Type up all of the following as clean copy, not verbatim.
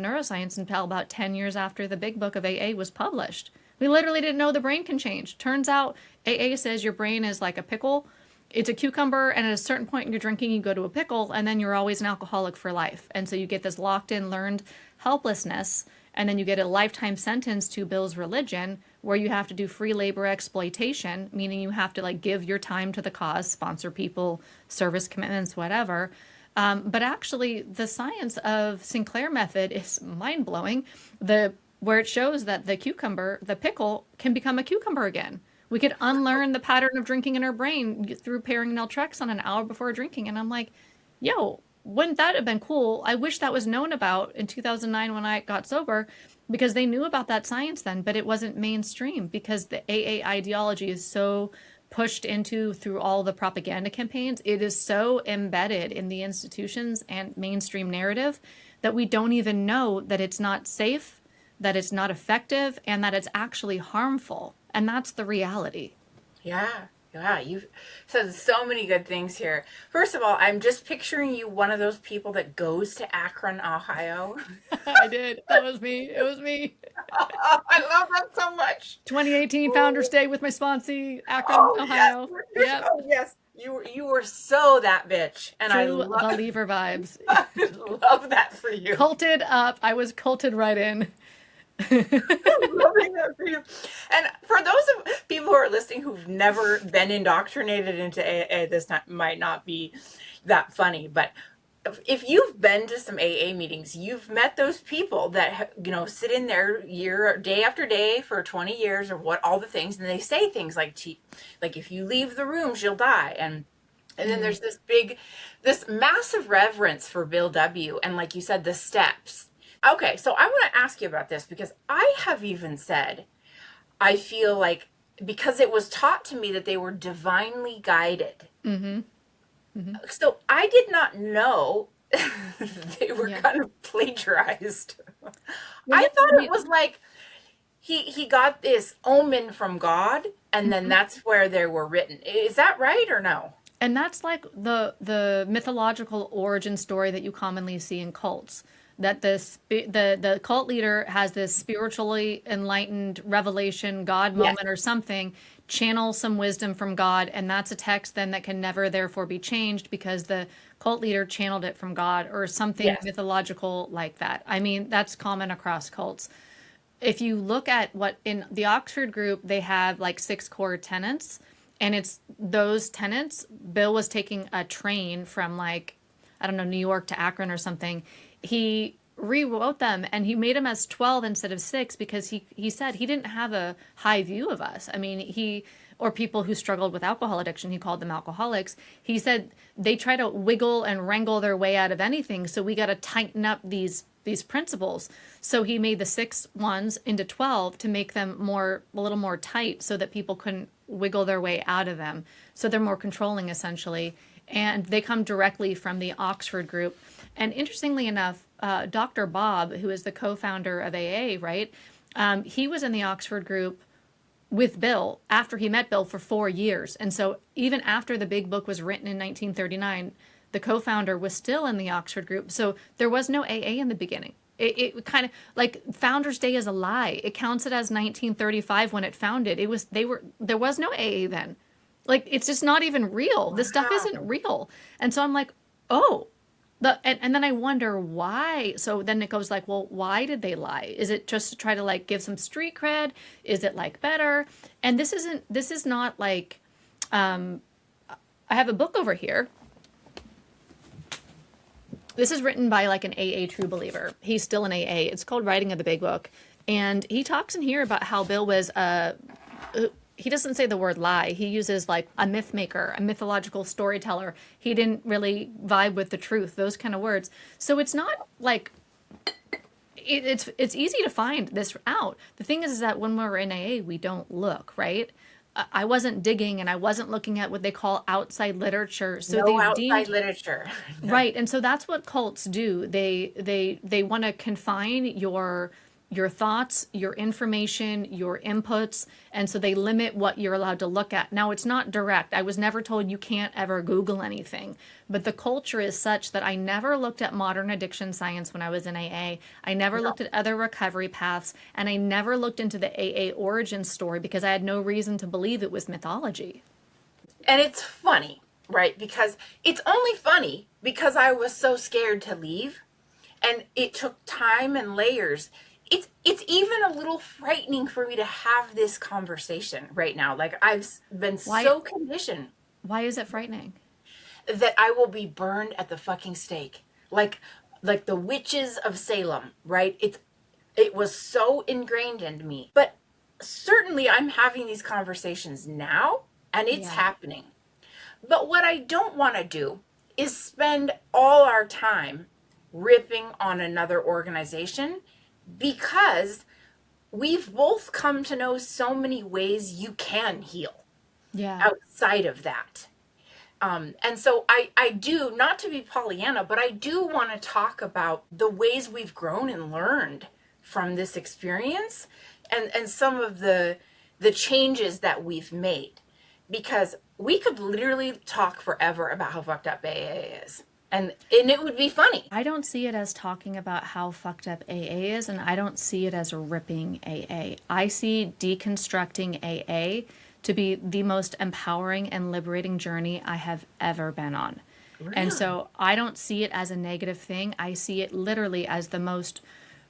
neuroscience until about 10 years after the big book of AA was published. We literally didn't know the brain can change. Turns out AA says your brain is like a pickle. It's a cucumber, and at a certain point in your drinking, you go to a pickle, and then you're always an alcoholic for life. And so you get this locked in, learned helplessness, and then you get a lifetime sentence to Bill's religion, where you have to do free labor exploitation, meaning you have to like give your time to the cause, sponsor people, service commitments, whatever. But actually, the science of Sinclair method is mind blowing. Where it shows that the cucumber, the pickle, can become a cucumber again. We could unlearn the pattern of drinking in our brain through pairing naltrexone an hour before drinking. And I'm like, yo, wouldn't that have been cool? I wish that was known about in 2009 when I got sober, because they knew about that science then, but it wasn't mainstream because the AA ideology is so pushed into through all the propaganda campaigns. It is so embedded in the institutions and mainstream narrative that we don't even know that it's not safe, that it's not effective, and that it's actually harmful. And that's the reality. Yeah, you've said so many good things here. First of all, I'm just picturing you one of those people that goes to Akron, Ohio. I did. That was me. It was me. I love that so much. 2018 Founders Day with my sponsee, Akron, Ohio. Yes. Yep. Oh, yes. You were so that bitch. And I True love believer vibes. I love that for you. Culted up. I was culted right in. I'm loving that for you. And for those of people who are listening who've never been indoctrinated into AA, this might not be that funny, but if you've been to some AA meetings, you've met those people that sit in there day after day for 20 years or what, all the things, and they say things like if you leave the rooms you'll die, and then there's this massive reverence for Bill W. and, like you said, the steps. Okay, so I want to ask you about this because I have even said, I feel like, because it was taught to me that they were divinely guided. Mm-hmm. Mm-hmm. So I did not know they were kind of plagiarized. I thought it was like he got this omen from God, and then that's where they were written. Is that right or no? And that's like the mythological origin story that you commonly see in cults. That the cult leader has this spiritually enlightened revelation, God moment or something, channel some wisdom from God, and that's a text then that can never therefore be changed because the cult leader channeled it from God or something mythological like that. I mean, that's common across cults. If you look at what in the Oxford group, they have like 6 core tenets, and it's those tenets. Bill was taking a train from like, I don't know, New York to Akron or something. He rewrote them and he made them as 12 instead of 6 because he said he didn't have a high view of us. I mean, or people who struggled with alcohol addiction, he called them alcoholics. He said they try to wiggle and wrangle their way out of anything, so we got to tighten up these principles. So he made the 6 ones into 12 to make them a little more tight so that people couldn't wiggle their way out of them. So they're more controlling essentially. And they come directly from the Oxford group. And interestingly enough, Dr. Bob, who is the co-founder of AA, right? He was in the Oxford group with Bill after he met Bill for 4 years. And so even after the big book was written in 1939, the co-founder was still in the Oxford group. So there was no AA in the beginning. It kind of like Founders Day is a lie. It counts it as 1935 when it founded. There was no AA then. Like, it's just not even real. This stuff isn't real. And so I'm like, oh, and then I wonder why. So then it goes like, well, why did they lie? Is it just to try to like give some street cred? Is it like better? And this is not like, I have a book over here. This is written by like an AA true believer. He's still an AA. It's called Writing of the Big Book. And he talks in here about how Bill was he doesn't say the word lie. He uses like a myth maker, a mythological storyteller. He didn't really vibe with the truth, those kind of words. So it's not like, it's easy to find this out. The thing is that when we're in AA, we don't look, right? I wasn't digging and I wasn't looking at what they call outside literature. So no outside literature. Right. And so that's what cults do. They want to confine your your thoughts, your information, your inputs, and so they limit what you're allowed to look at. Now, it's not direct. I was never told you can't ever Google anything, but the culture is such that I never looked at modern addiction science when I was in AA. I never No. looked at other recovery paths, and I never looked into the AA origin story because I had no reason to believe it was mythology. And it's funny, right? Because it's only funny because I was so scared to leave, and it took time and layers. It's even a little frightening for me to have this conversation right now. Like, I've been Why so conditioned why is it frightening? that I will be burned at the fucking stake. Like the witches of Salem, right? It was so ingrained in me. But certainly I'm having these conversations now, and it's Yeah. happening. But what I don't want to do is spend all our time ripping on another organization, because we've both come to know so many ways you can heal Yeah. outside of that. And so I do, not to be Pollyanna, but I do want to talk about the ways we've grown and learned from this experience, and some of the changes that we've made. Because we could literally talk forever about how fucked up AA is. And it would be funny. I don't see it as talking about how fucked up AA is, and I don't see it as ripping AA. I see deconstructing AA to be the most empowering and liberating journey I have ever been on. Really? And so I don't see it as a negative thing. I see it literally as the most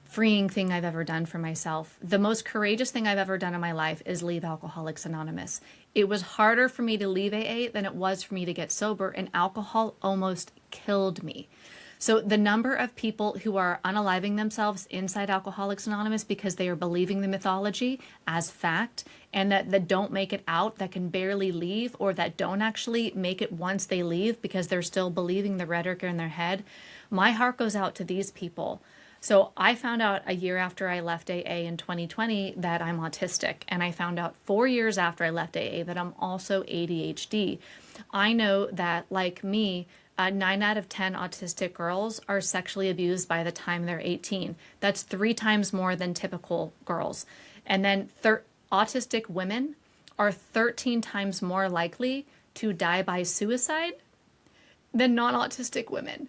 freeing thing I've ever done for myself. The most courageous thing I've ever done in my life is leave Alcoholics Anonymous. It was harder for me to leave AA than it was for me to get sober, and alcohol almost killed me. So the number of people who are unaliving themselves inside Alcoholics Anonymous because they are believing the mythology as fact, and that don't make it out, that can barely leave, or that don't actually make it once they leave because they're still believing the rhetoric in their head, my heart goes out to these people. So I found out a year after I left AA in 2020 that I'm autistic. And I found out 4 years after I left AA that I'm also ADHD. I know that, like me, 9 out of 10 autistic girls are sexually abused by the time they're 18. That's 3 times more than typical girls. And then autistic women are 13 times more likely to die by suicide than non-autistic women.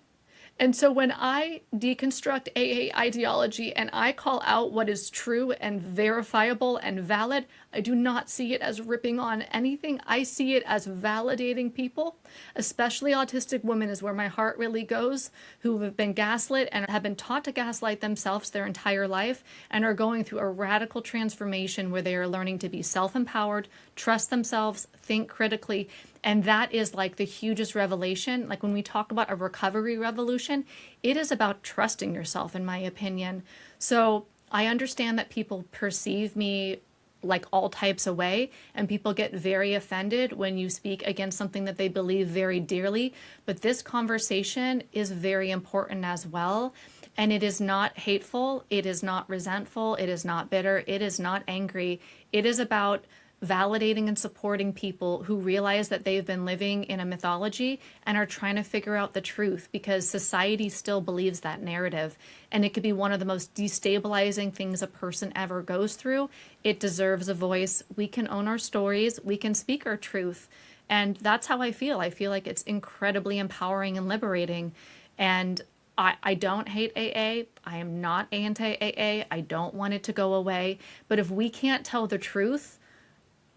And so when I deconstruct AA ideology and I call out what is true and verifiable and valid, I do not see it as ripping on anything. I see it as validating people, especially autistic women is where my heart really goes, who have been gaslit and have been taught to gaslight themselves their entire life and are going through a radical transformation where they are learning to be self-empowered, trust themselves, think critically. And that is like the hugest revelation. Like when we talk about a recovery revolution, it is about trusting yourself, in my opinion. So I understand that people perceive me like all types of way, and people get very offended when you speak against something that they believe very dearly. But this conversation is very important as well. And it is not hateful. It is not resentful. It is not bitter. It is not angry. It is about validating and supporting people who realize that they've been living in a mythology and are trying to figure out the truth, because society still believes that narrative, and it could be one of the most destabilizing things a person ever goes through. It deserves a voice. We can own our stories. We can speak our truth. And that's how I feel. I feel like it's incredibly empowering and liberating. And I don't hate AA. I am not anti-AA. I don't want it to go away. But if we can't tell the truth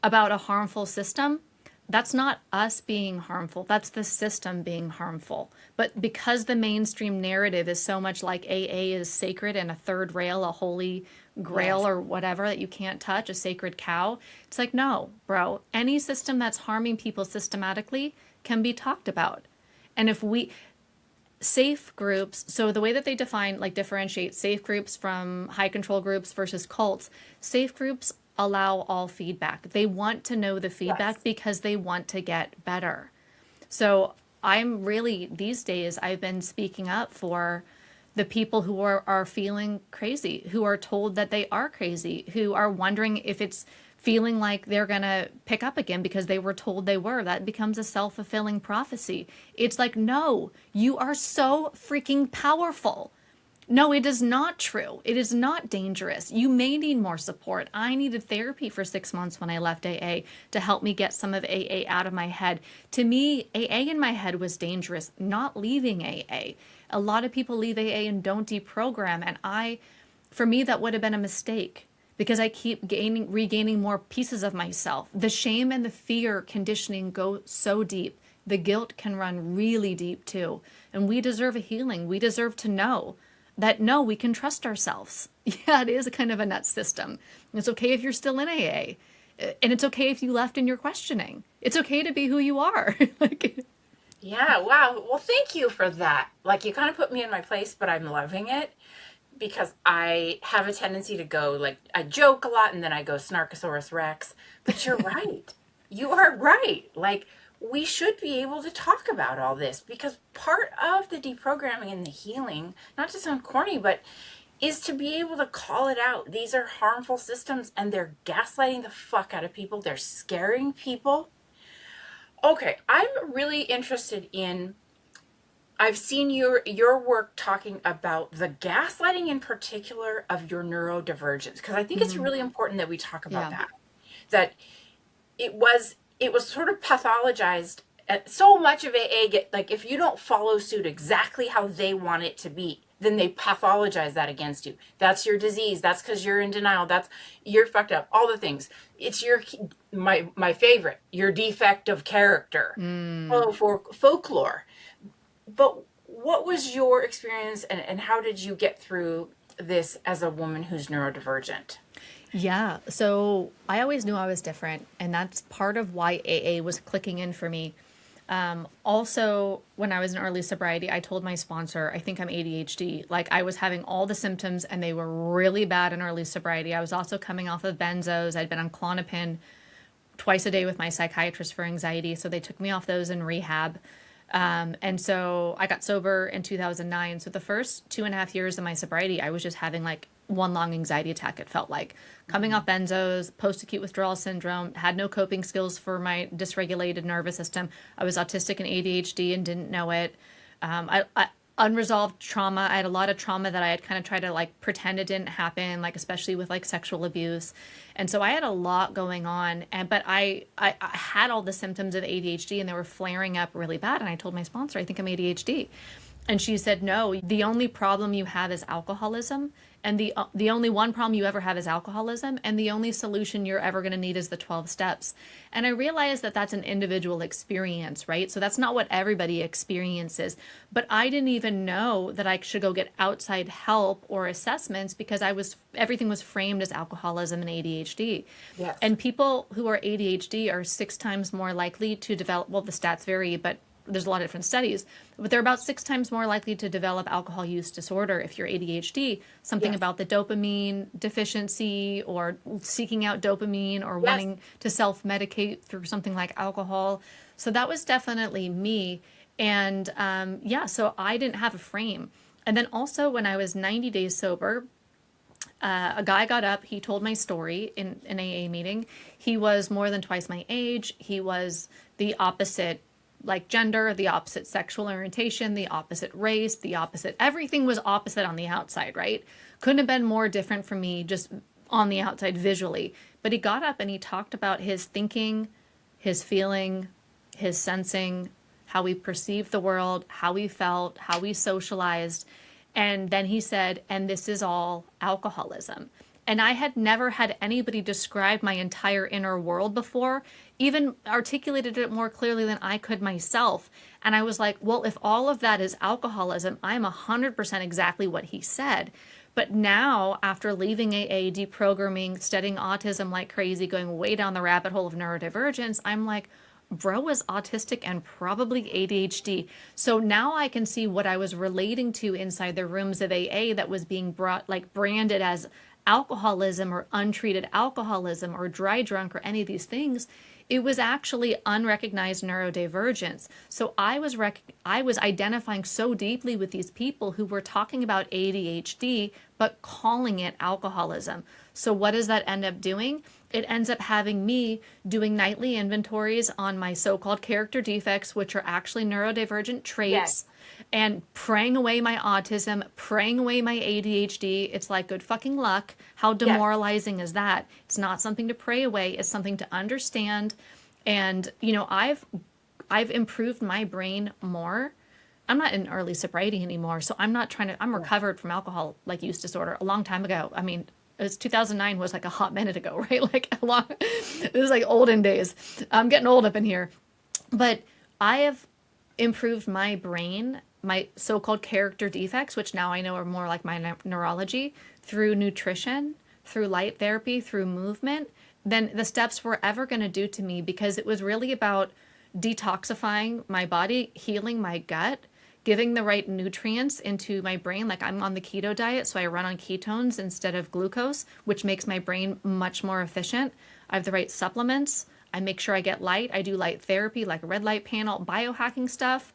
about a harmful system, that's not us being harmful. That's the system being harmful. But because the mainstream narrative is so much like AA is sacred and a third rail, a holy grail, Yes. or whatever that you can't touch, a sacred cow, it's like, no, bro, any system that's harming people systematically can be talked about. And if we, safe groups, so the way that they define, like differentiate safe groups from high control groups versus cults, safe groups allow all feedback. They want to know the feedback Yes. because they want to get better. So I'm really, these days, I've been speaking up for the people who are feeling crazy, who are told that they are crazy, who are wondering if it's feeling like they're going to pick up again because they were told they were. That becomes a self-fulfilling prophecy. It's like, no, you are so freaking powerful. No, it is not true. It is not dangerous. You may need more support. I needed therapy for 6 months when I left AA to help me get some of AA out of my head. To me, AA in my head was dangerous, not leaving AA. A lot of people leave AA and don't deprogram. And for me, that would have been a mistake because I keep regaining more pieces of myself. The shame and the fear conditioning go so deep. The guilt can run really deep too. And we deserve a healing. We deserve to know that no, we can trust ourselves. Yeah, it is a kind of a nut system. It's okay if you're still in AA. And it's okay if you left and you're questioning. It's okay to be who you are. Like, Yeah, wow. Well, thank you for that. Like, you kind of put me in my place, but I'm loving it because I have a tendency to go, like, I joke a lot and then I go Snarkosaurus Rex. But you're right. You are right. Like, we should be able to talk about all this because part of the deprogramming and the healing, not to sound corny, but is to be able to call it out. These are harmful systems and they're gaslighting the fuck out of people. They're scaring people. Okay, I'm really interested in, I've seen your work talking about the gaslighting in particular of your neurodivergence because I think it's really important that we talk about yeah. that it was sort of pathologized. So much of AA like if you don't follow suit exactly how they want it to be, then they pathologize that against you. That's your disease. That's because you're in denial. You're fucked up. All the things. It's my favorite, your defect of character. Oh, for folklore. But what was your experience and how did you get through this as a woman who's neurodivergent? Yeah. So I always knew I was different. And that's part of why AA was clicking in for me. Also, when I was in early sobriety, I told my sponsor, I think I'm ADHD. Like I was having all the symptoms and they were really bad in early sobriety. I was also coming off of benzos. I'd been on Klonopin twice a day with my psychiatrist for anxiety. So they took me off those in rehab. And so I got sober in 2009. So the first 2.5 years of my sobriety, I was just having like one long anxiety attack. It felt like coming off benzos, post-acute withdrawal syndrome, had no coping skills for my dysregulated nervous system. I was autistic and ADHD and didn't know it. Unresolved trauma. I had a lot of trauma that I had kind of tried to like pretend it didn't happen, like especially with like sexual abuse. And so I had a lot going on, but I had all the symptoms of ADHD and they were flaring up really bad. And I told my sponsor, I think I'm ADHD. And she said, no, the only problem you have is alcoholism. And the only one problem you ever have is alcoholism. And the only solution you're ever going to need is the 12 steps. And I realized that that's an individual experience, right? So that's not what everybody experiences. But I didn't even know that I should go get outside help or assessments because everything was framed as alcoholism and ADHD. Yes. And people who are ADHD are 6 times more likely to develop, well, the stats vary, but there's a lot of different studies, but they're about 6 times more likely to develop alcohol use disorder if you're ADHD, something Yes. about the dopamine deficiency or seeking out dopamine or Yes. wanting to self-medicate through something like alcohol. So that was definitely me. And so I didn't have a frame. And then also when I was 90 days sober, a guy got up, he told my story in an AA meeting. He was more than twice my age. He was the opposite like gender, the opposite sexual orientation, the opposite race, the opposite, everything was opposite on the outside, right? Couldn't have been more different from me just on the outside visually. But he got up and he talked about his thinking, his feeling, his sensing, how he perceived the world, how he felt, how he socialized. And then he said, and this is all alcoholism. And I had never had anybody describe my entire inner world before, even articulated it more clearly than I could myself. And I was like, well, if all of that is alcoholism, I'm 100% exactly what he said. But now, after leaving AA, deprogramming, studying autism like crazy, going way down the rabbit hole of neurodivergence, I'm like, bro is autistic and probably ADHD. So now I can see what I was relating to inside the rooms of AA that was being branded as alcoholism or untreated alcoholism or dry drunk or any of these things. It was actually unrecognized neurodivergence. So I was identifying so deeply with these people who were talking about ADHD, but calling it alcoholism. So what does that end up doing? It ends up having me doing nightly inventories on my so-called character defects, which are actually neurodivergent Yes. traits, and praying away my autism, praying away my ADHD. It's like good fucking luck. How Yes. demoralizing is that? It's not something to pray away, it's something to understand. And I've improved my brain more. I'm not in early sobriety anymore, so I'm not trying to. I'm recovered from alcohol like use disorder a long time ago. I mean, it was 2009 was like a hot minute ago, right? Like a long. It was like olden days. I'm getting old up in here, but I have improved my brain, my so-called character defects, which now I know are more like my neurology, through nutrition, through light therapy, through movement, than the steps were ever going to do to me, because it was really about detoxifying my body, healing my gut, giving the right nutrients into my brain. Like I'm on the keto diet, so I run on ketones instead of glucose, which makes my brain much more efficient. I have the right supplements. I make sure I get light. I do light therapy, like red light panel, biohacking stuff,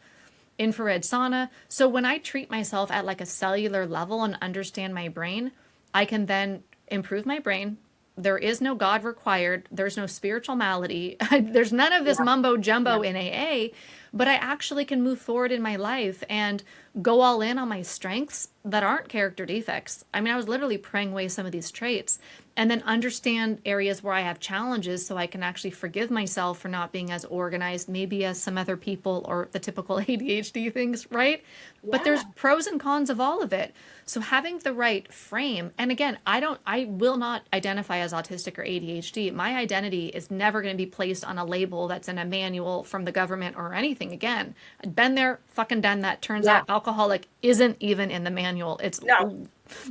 infrared sauna. So when I treat myself at like a cellular level and understand my brain, I can then improve my brain. There is no God required. There's no spiritual malady. There's none of this Yeah. mumbo jumbo Yeah. in AA, but I actually can move forward in my life and go all in on my strengths that aren't character defects. I mean, I was literally praying away some of these traits, and then understand areas where I have challenges so I can actually forgive myself for not being as organized, maybe as some other people, or the typical ADHD things, right? But Yeah. there's pros and cons of all of it. So having the right frame, and again, I will not identify as autistic or ADHD. My identity is never going to be placed on a label that's in a manual from the government or anything. Again, I've been there, fucking done that. Turns Yeah. out alcoholic isn't even in the manual. It's No.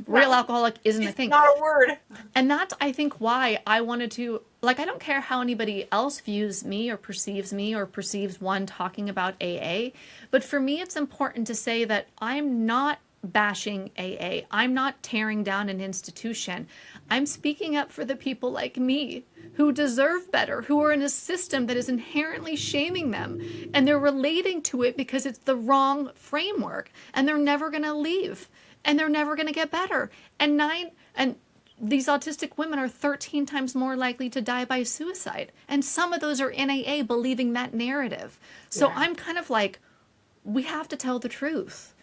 real No. alcoholic isn't a It's thing. not a word. And that's, I think, why I wanted to, like, I don't care how anybody else views me or perceives one talking about AA, but for me, it's important to say that I'm not bashing AA. I'm not tearing down an institution. I'm speaking up for the people like me who deserve better, who are in a system that is inherently shaming them, and they're relating to it because it's the wrong framework, and they're never going to leave, and they're never going to get better. And these autistic women are 13 times more likely to die by suicide. And some of those are in AA believing that narrative. So Yeah. I'm kind of like, we have to tell the truth.